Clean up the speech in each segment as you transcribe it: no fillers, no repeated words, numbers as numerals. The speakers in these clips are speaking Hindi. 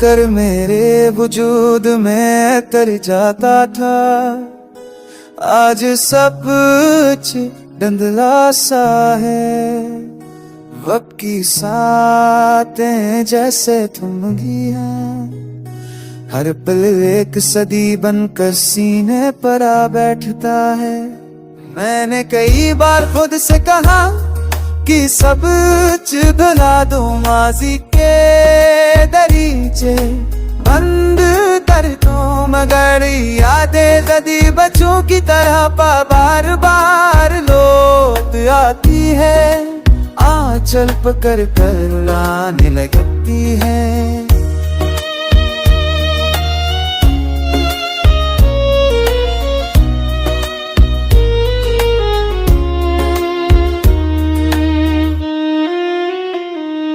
कर मेरे वजूद में तर जाता था, आज सब कुछ धुंधला सा है। वक्त की सातें जैसे थम गई हैं, हर पल एक सदी बनकर सीने पर आ बैठता है। मैंने कई बार खुद से कहा कि सब कुछ धुला दूं, माजी के दरीचे बंद कर दूं, मगर यादें कदी बच्चों की तरह बार बार लौट आती है, आंचल पकड़ कर रुलाने लगती है।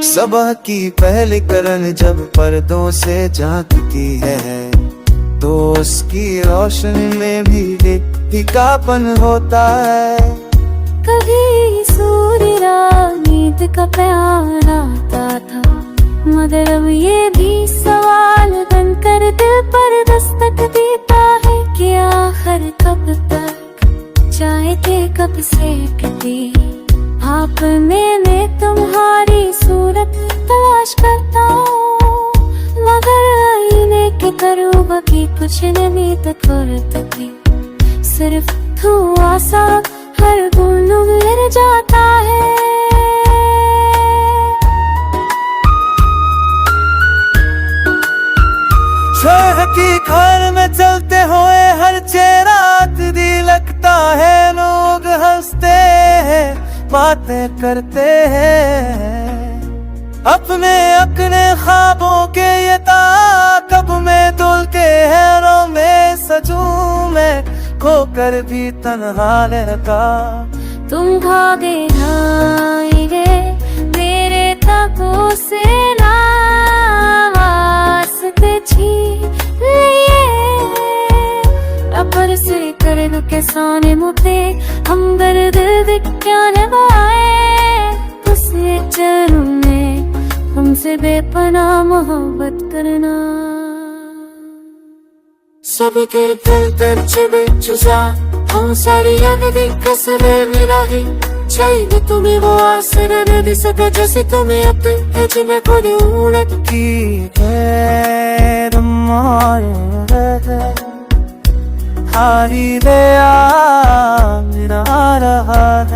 सुबह की पहली किरण जब पर्दों से झांकती है, तो उसकी रोशनी में भी एक फीकापन होता है। कभी सूर्य नींद का प्यार आता था, मगर अब ये भी सवाल बनकर दिल पर दस्तक देता है कि आखिर कब तक चाहे थे कब से कटी आप मैंने तुम्हारी सूरत तलाश करता हूँ, मगर आईने के करीब की कुछ नहीं तक सिर्फ धुआं सा हर बूंद गिर जाता है। शहर की खान में चलते हुए हर चेहरा दी लगता है, लोग हंसते हैं बातें करते हैं, अपने ख्वाबों के ये ताकब में डुल के हैरों में सजूं मैं, खोकर भी तन्हा रहता। तुम भागे जाएंगे मेरे तकों से ना वास्ते छीन लिए, अपर से करन के साने मुझे हम दर्द क्या नवाए, उसे चरणों में हमसे बेपनाह मोहब्बत करना। सबके दिल दर्जे में जुजा हम सारी यादें कसरे मिलाही, चाहिए तुम्हें वो आसर न सका जैसे तुम्हें अपने है जिन्हें कोई उड़त की है हारी ले आ रहा है।